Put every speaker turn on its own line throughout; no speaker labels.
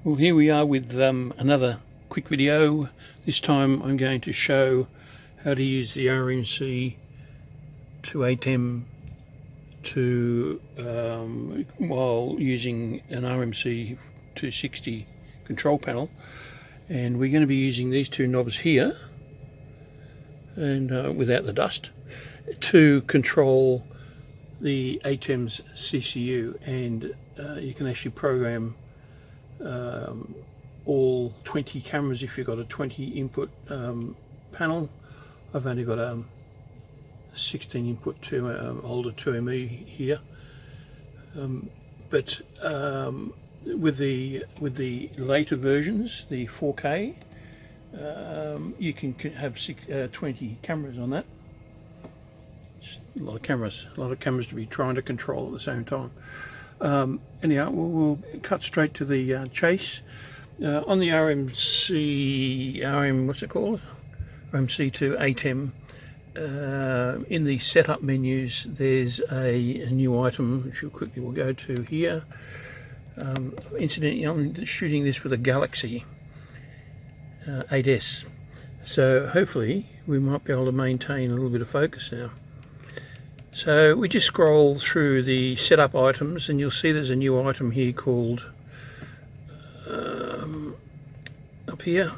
Well, here we are with another quick video. This time I'm going to show how to use the Rmc2Atem while using an Rmc260 control panel, and we're going to be using these two knobs here, and without the dust, to control the ATEM's CCU, and you can actually program all 20 cameras if you've got a 20 input panel. I've only got a 16 input older 2ME here, but with the later versions, the 4K, you can have 20 cameras on that. Just a lot of cameras to be trying to control at the same time. Anyhow, we'll cut straight to the chase. On the Rmc2Atem, in the setup menus, there's a new item which we'll go to here. Incidentally, I'm shooting this with a Galaxy 8S, so hopefully we might be able to maintain a little bit of focus now. So we just scroll through the setup items, and you'll see there's a new item here called up here,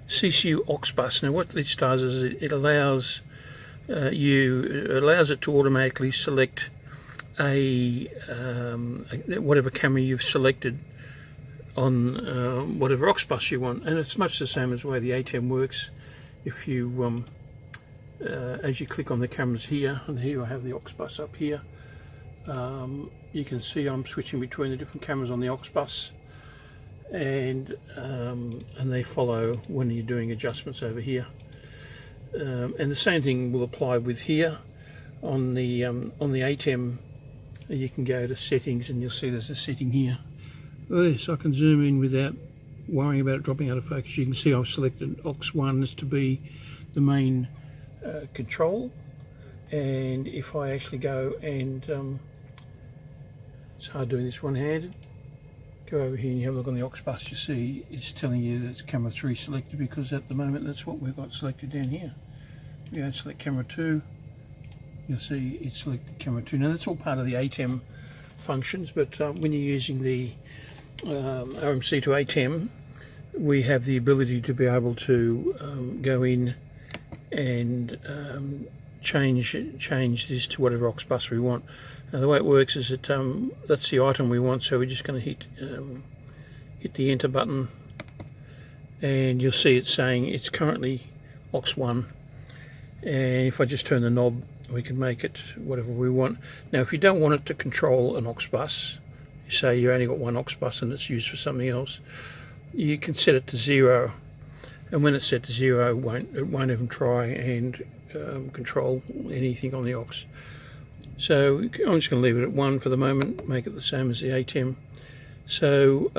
CCU aux bus. Now what this does is it allows it to automatically select whatever camera you've selected on whatever aux bus you want, and it's much the same as the way the ATEM works. If you as you click on the cameras here, and here I have the aux bus up here, you can see I'm switching between the different cameras on the aux bus, and they follow when you're doing adjustments over here. And the same thing will apply with here on the ATEM. You can go to settings, and you'll see there's a setting here. Yes, I can zoom in without worrying about it dropping out of focus. You can see I've selected aux1 as to be the main control, and if I actually go and it's hard doing this one-handed, go over here and you have a look on the aux bus, you see it's telling you that it's camera 3 selected, because at the moment that's what we've got selected down here. We go and select camera 2, you'll see it's selected camera 2. Now that's all part of the ATEM functions, but when you're using the Rmc2Atem, we have the ability to be able to go in and change this to whatever aux bus we want. Now the way it works is that that's the item we want, so we're just going to hit the enter button, and you'll see it's saying it's currently aux1, and if I just turn the knob, we can make it whatever we want. Now if you don't want it to control an aux bus, say you only got one aux bus and it's used for something else, you can set it to 0, and when it's set to 0, it won't even try and control anything on the aux. So I'm just going to leave it at 1 for the moment, make it the same as the ATEM. So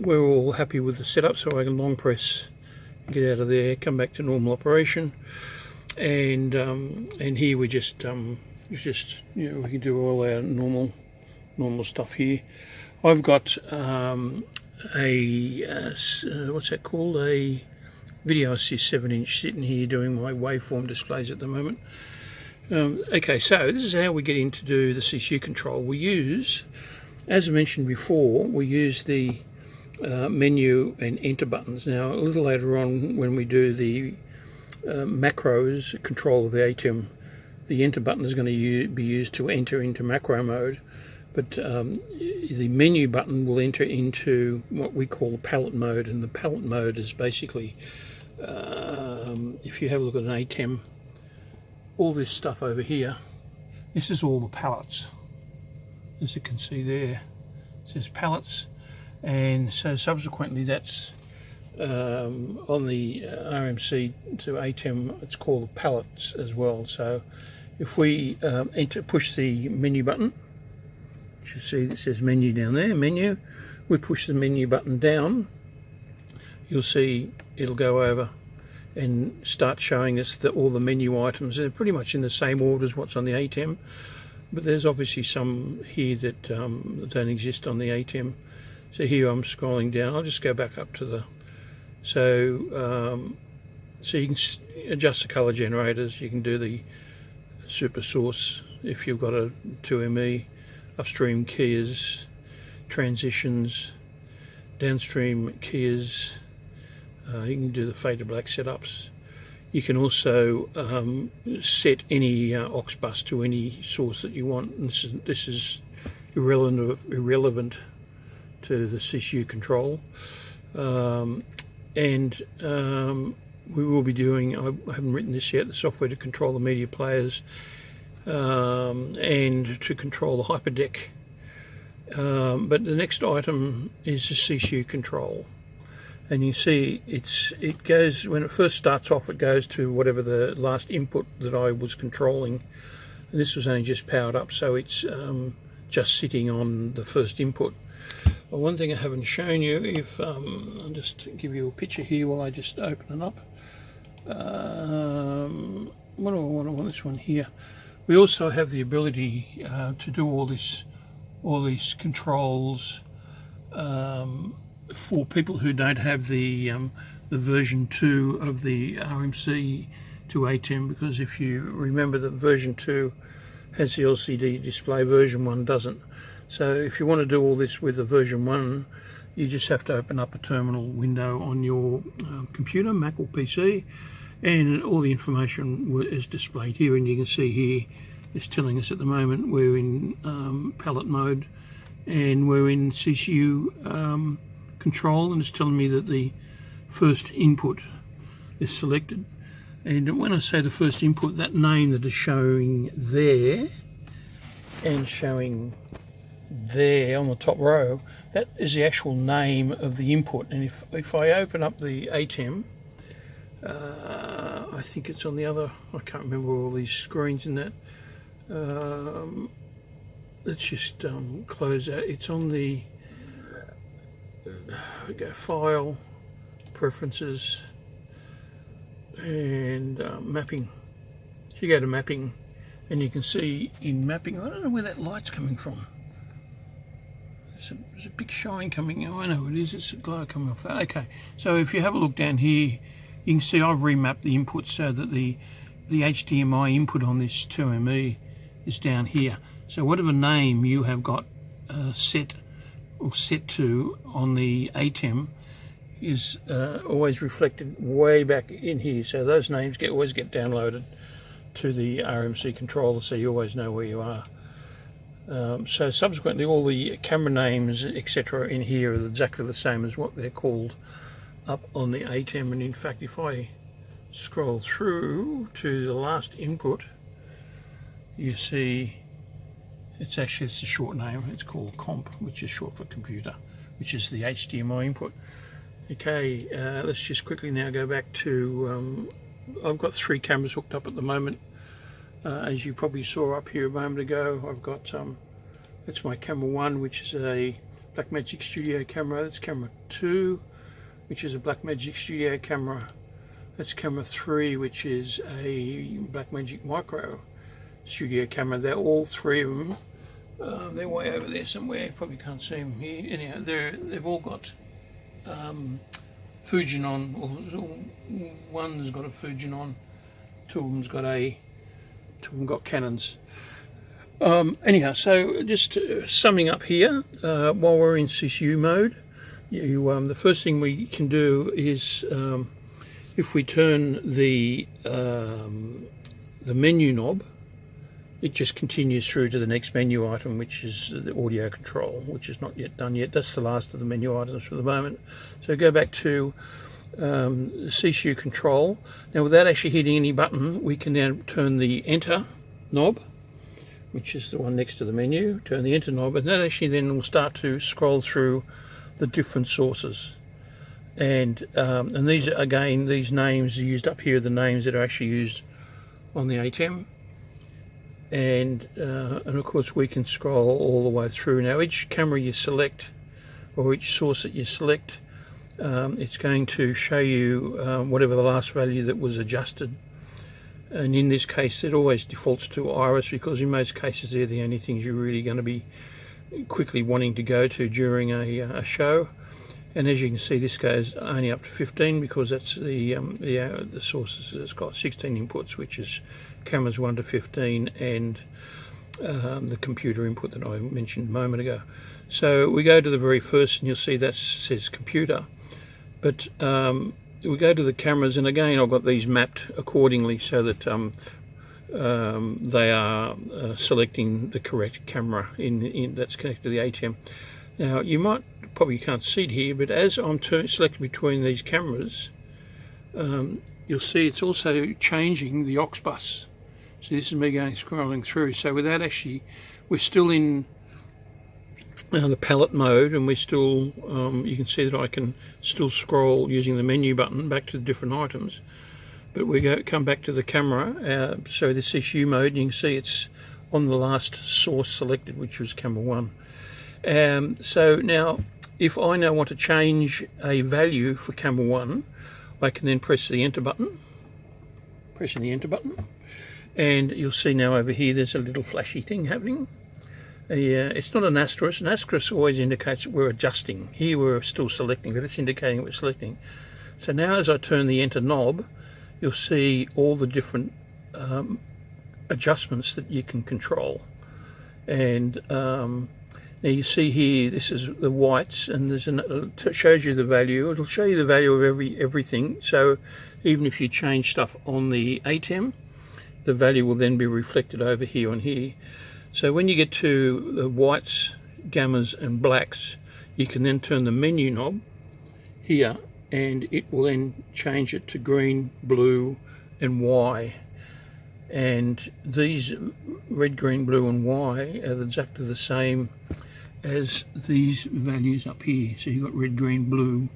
we're all happy with the setup, so I can long press, get out of there, come back to normal operation, and here we just we can do all our normal stuff here. I've got what's that called, a Video Assist 7-inch sitting here doing my waveform displays at the moment. Okay, so this is how we get in to do the CCU control. We use, as I mentioned before, we use the menu and enter buttons. Now a little later on, when we do the macros control of the ATEM, the enter button is going to be used to enter into macro mode, but the menu button will enter into what we call the palette mode, and the palette mode is basically, if you have a look at an ATEM, all this stuff over here, this is all the palettes. As you can see there, it says palettes, and so subsequently that's on the Rmc2Atem, it's called the palettes as well. So if we push the menu button, you see it says menu down there, menu, we push the menu button down, you'll see it'll go over and start showing us all the menu items. They're pretty much in the same order as what's on the ATEM, but there's obviously some here that don't exist on the ATEM. So here I'm scrolling down. I'll just go back up to the, so you can adjust the color generators. You can do the super source if you've got a 2ME, upstream keyers, transitions, downstream keyers. You can do the fade to black setups. You can also set any aux bus to any source that you want. And this is irrelevant to the CCU control. We will be doing, I haven't written this yet, the software to control the media players and to control the hyperdeck. But the next item is the CCU control. And you see it goes, when it first starts off, it goes to whatever the last input that I was controlling. And this was only just powered up, so it's just sitting on the first input. Well, one thing I haven't shown you, if I'll just give you a picture here while I just open it up. What do I want? I want this one here. We also have the ability to do all these controls for people who don't have the version 2 of the Rmc2Atem, because if you remember that version 2 has the LCD display, version 1 doesn't. So if you want to do all this with the version 1, you just have to open up a terminal window on your computer, Mac or PC, and all the information is displayed here. And you can see here it's telling us at the moment we're in palette mode and we're in CCU control, and it's telling me that the first input is selected. And when I say the first input, that name that is showing there and showing there on the top row, that is the actual name of the input. And if I open up the ATEM, I think it's on the other, I can't remember all these screens in that. Let's just close that. It's on the we go file, preferences, and mapping. So you go to mapping, and you can see in mapping, I don't know where that light's coming from. There's a big shine coming. Oh, I know it is. It's a glow coming off that. Okay, so if you have a look down here, you can see I've remapped the input so that the HDMI input on this 2ME is down here. So whatever name you have got set to on the ATEM is always reflected way back in here. So those names always get downloaded to the RMC controller, so you always know where you are. So subsequently, all the camera names, etc., in here are exactly the same as what they're called up on the ATEM. And in fact, if I scroll through to the last input, you see it's a short name. It's called comp, which is short for computer, which is the HDMI input. Okay, let's just quickly now go back to, I've got 3 cameras hooked up at the moment. As you probably saw up here a moment ago, I've got, that's my camera 1, which is a Blackmagic Studio camera. That's camera 2, which is a Blackmagic Studio camera. That's camera 3, which is a Blackmagic Micro Studio camera. They're all 3 of them. They're way over there somewhere. You probably can't see them here. Anyhow, they've all got Fujinon. One's got a Fujinon. 2 of them's got 2 of them got Canons. Anyhow, so just summing up here, while we're in CCU mode, the first thing we can do is if we turn the menu knob, it just continues through to the next menu item, which is the audio control, which is not yet done yet. That's the last of the menu items for the moment. So go back to CCU control. Now, without actually hitting any button, we can now turn the enter knob, which is the one next to the menu. Turn the enter knob, and that actually then will start to scroll through the different sources. And these, again, these names are used up here, the names that are actually used on the ATEM. And of course we can scroll all the way through. Now each camera you select, or each source that you select, it's going to show you whatever the last value that was adjusted. And in this case it always defaults to iris, because in most cases they're the only things you're really going to be quickly wanting to go to during a show. And as you can see, this goes only up to 15 because that's the sources. It's got 16 inputs, which is cameras 1 to 15 and the computer input that I mentioned a moment ago. So we go to the very first, and you'll see that says computer. But we go to the cameras, and again I've got these mapped accordingly so that they are selecting the correct camera that's connected to the ATEM. Now you probably can't see it here, but as I'm selecting between these cameras, you'll see it's also changing the aux bus. So this is me scrolling through. So without actually, we're still in the palette mode, and we're still, you can see that I can still scroll using the menu button back to the different items. But we come back to the camera, so this issue mode, and you can see it's on the last source selected, which was camera 1. So now, if I now want to change a value for camera 1, I can then press the enter button, pressing the enter button, and you'll see now over here there's a little flashy thing happening. It's not an asterisk. An asterisk always indicates that we're adjusting. Here we're still selecting, but it's indicating we're selecting. So now as I turn the enter knob, you'll see all the different adjustments that you can control. And now you see here, this is the whites, and it shows you the value. It'll show you the value of everything. So even if you change stuff on the ATEM, the value will then be reflected over here and here. So when you get to the whites, gammas and blacks, you can then turn the menu knob here, and it will then change it to green, blue and Y. And these red, green, blue and Y are exactly the same as these values up here. So you've got red, green, blue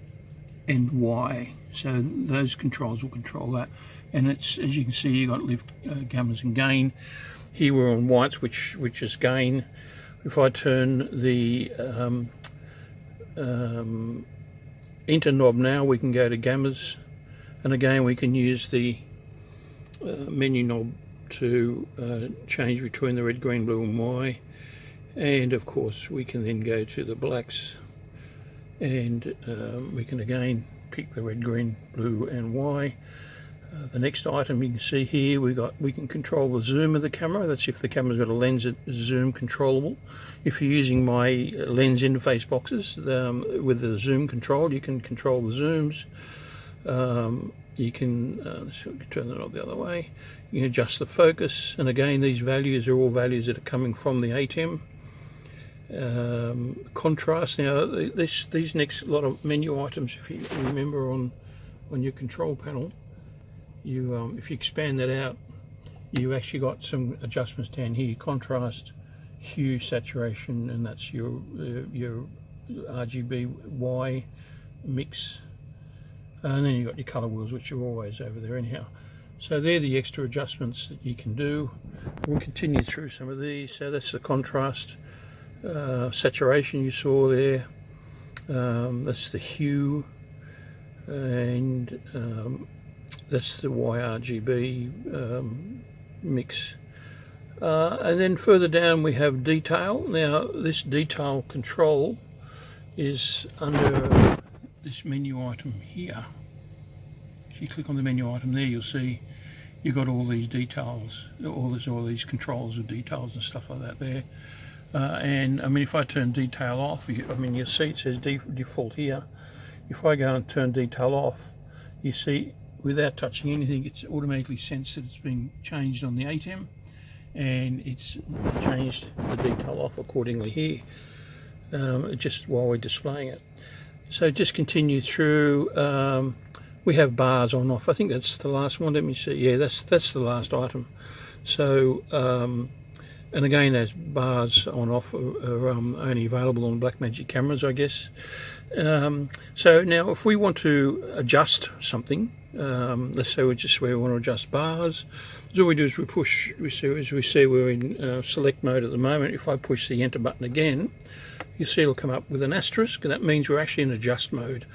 and Y. So those controls will control that. And it's, as you can see, you've got lift, gammas and gain. Here we're on whites, which is gain. If I turn the enter knob now, we can go to gammas, and again we can use the menu knob to change between the red, green, blue and Y. And of course we can then go to the blacks, and we can again pick the red, green, blue and Y. The next item you can see here, we can control the zoom of the camera. That's if the camera's got a lens that is zoom controllable. If you're using my lens interface boxes with the zoom control, you can control the zooms. You can turn the knob the other way. You can adjust the focus, and again these values are all values that are coming from the ATEM. Contrast. Now these next lot of menu items, if you remember on your control panel, you if you expand that out, you actually got some adjustments down here: contrast, hue, saturation, and that's your RGB Y mix. And then you've got your colour wheels, which are always over there anyhow. So they're the extra adjustments that you can do. We'll continue through some of these. So that's the contrast, saturation you saw there. That's the hue, and that's the YRGB mix. And then further down we have detail. Now this detail control is under this menu item here. If you click on the menu item there, you'll see you've got all these details, all these controls of details and stuff like that there. And I mean, if I turn detail off, you'll see it says default here. If I go and turn detail off, you see without touching anything, it's automatically sensed that it's been changed on the ATEM, and it's changed the detail off accordingly here, just while we're displaying it. So just continue through. We have bars on off. I think that's the last one. Let me see. Yeah, that's the last item. So and again, those bars on off are only available on Blackmagic cameras, I guess. So now if we want to adjust something, let's say we want to adjust bars, so all we do is we push, as we see we're in select mode at the moment. If I push the enter button again, you see it'll come up with an asterisk, and that means we're actually in adjust mode.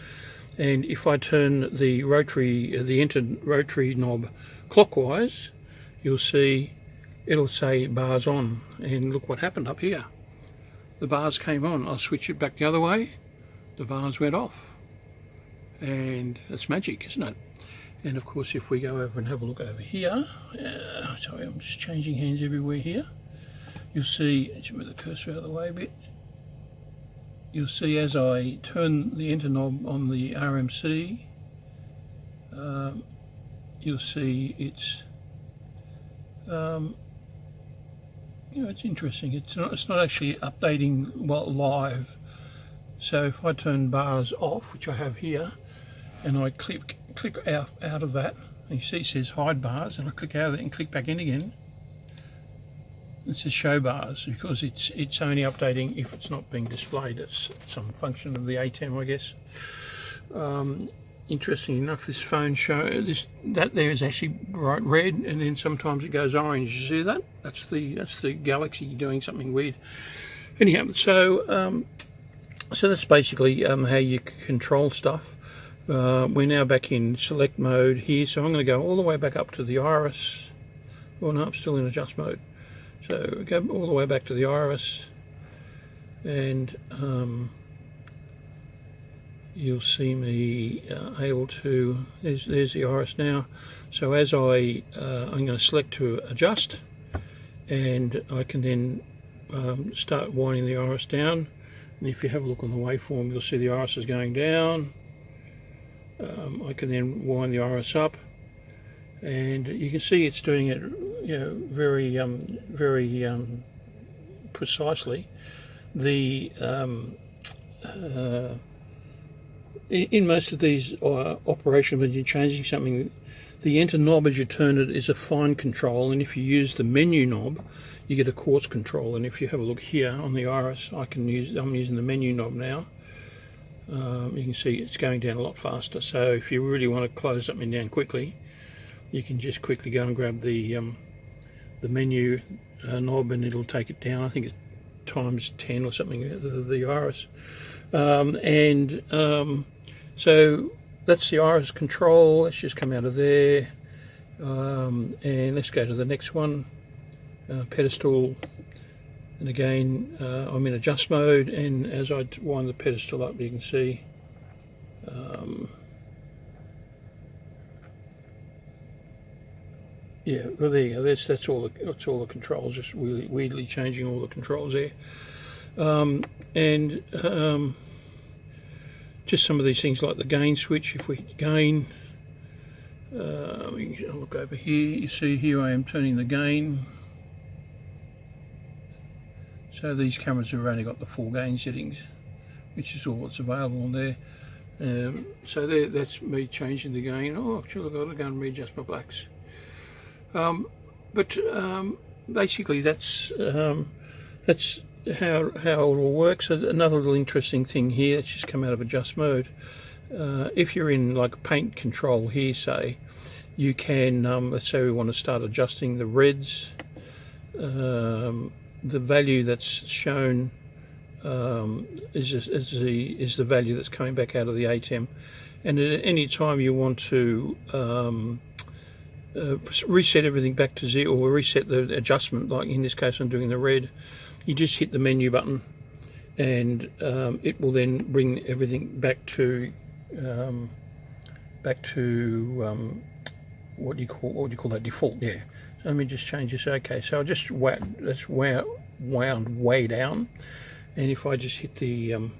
And if I turn the enter rotary knob clockwise, you'll see it'll say bars on, and look what happened up here. the bars came on. I'll switch it back the other way, the bars went off. And that's magic, isn't it? And of course, if we go over and have a look over here, sorry, I'm just changing hands everywhere here. You'll see, let's move the cursor out of the way a bit. You'll see as I turn the enter knob on the RMC, you'll see it's, it's interesting. It's not actually updating live. So if I turn bars off, which I have here, and I click out of that, and you see it says hide bars, and I click out of it and click back in again, it says show bars, because it's only updating if it's not being displayed. That's some function of the ATEM, I guess. Interesting enough, this phone that there is actually bright red, and then sometimes it goes orange. You see that? That's the Galaxy doing something weird. Anyhow, so that's basically how you control stuff. We're now back in select mode here, so I'm going to go all the way back up to the iris. Well, no, I'm still in adjust mode. So go all the way back to the iris, and you'll see me able to, there's the iris now. So as I'm going to select to adjust, and I can then start winding the iris down. And if you have a look on the waveform, you'll see the iris is going down. I can then wind the iris up, and you can see it's doing it, very precisely. In most of these operations, when you're changing something, the enter knob as you turn it is a fine control, and if you use the menu knob, you get a coarse control. And if you have a look here on the iris, I'm using the menu knob now. You can see it's going down a lot faster. So if you really want to close something down quickly, you can just quickly go and grab the menu knob, and it'll take it down. I think it's times 10 or something, the iris. So that's the iris control. Let's just come out of there, and let's go to the next one, pedestal. And again, I'm in adjust mode, and as I wind the pedestal up, you can see yeah, well, there you go. That's all the controls. Just weirdly changing all the controls there, just some of these things like the gain switch. If we gain, we can look over here. You see here I am turning the gain. So these cameras have only got the 4 gain settings, which is all that's available on there. So that's me changing the gain. Oh, I've got to go and readjust my blacks. Basically that's how it all works. Another little interesting thing here, let's just come out of adjust mode. If you're in like paint control here, say, you can, let's say we want to start adjusting the reds. The value that's shown is the value that's coming back out of the ATEM, and at any time you want to reset everything back to 0, or reset the adjustment, like in this case I'm doing the red, you just hit the menu button, and it will then bring everything back to what do you call that, default. Yeah. So let me just change this. Okay, so I just wound way down, and if I just hit the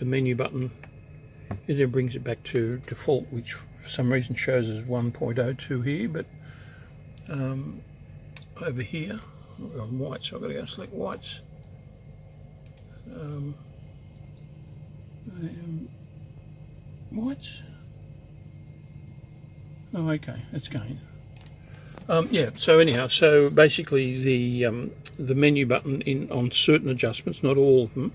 menu button, it then brings it back to default, which for some reason shows as 1.02 here, but over here we're on white, so I've got to go and select whites. Whites. Oh, okay, that's gain. Yeah, so anyhow, so basically the menu button on certain adjustments, not all of them,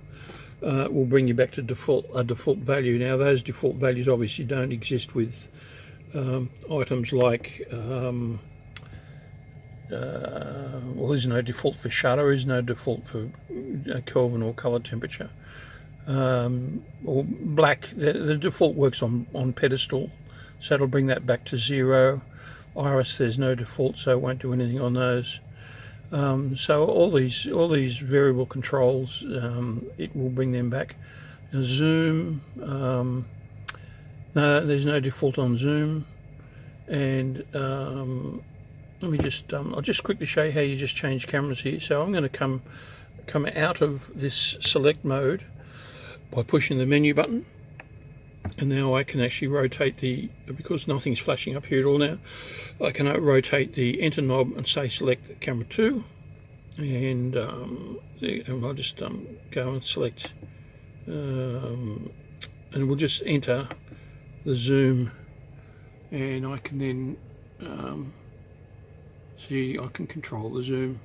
will bring you back to a default value. Now those default values obviously don't exist with items like, well, there's no default for shutter, there's no default for Kelvin or color temperature. Or black, the default works on pedestal, so it'll bring that back to 0. Iris, there's no default, so it won't do anything on those. So all these variable controls, it will bring them back. Now, zoom, no, there's no default on zoom, and let me just I'll just quickly show you how you just change cameras here. So I'm going to come out of this select mode by pushing the menu button, and now I can actually rotate because nothing's flashing up here at all now, I can rotate the enter knob and say select camera 2, and I'll just go and select, and we'll just enter the zoom, and I can then see I can control the zoom,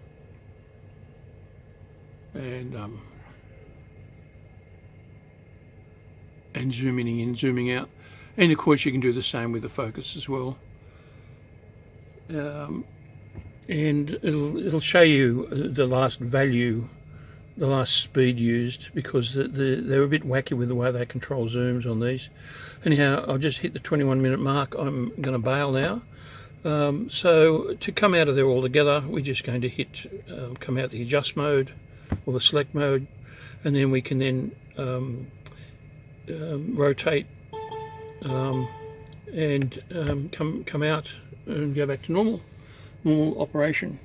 and zooming in, zooming out, and of course you can do the same with the focus as well. And it'll show you the last value, the last speed used, because they're a bit wacky with the way they control zooms on these. Anyhow, I've just hit the 21-minute mark. I'm going to bail now. So to come out of there altogether, we're just going to hit come out the adjust mode or the select mode, and then we can then rotate and come out and go back to normal operation.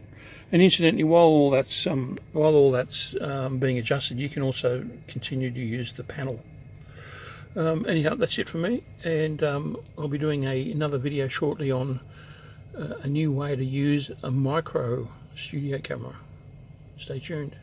And incidentally, while all that's being adjusted, you can also continue to use the panel. Anyhow, that's it for me, and I'll be doing another video shortly on a new way to use a micro studio camera. Stay tuned.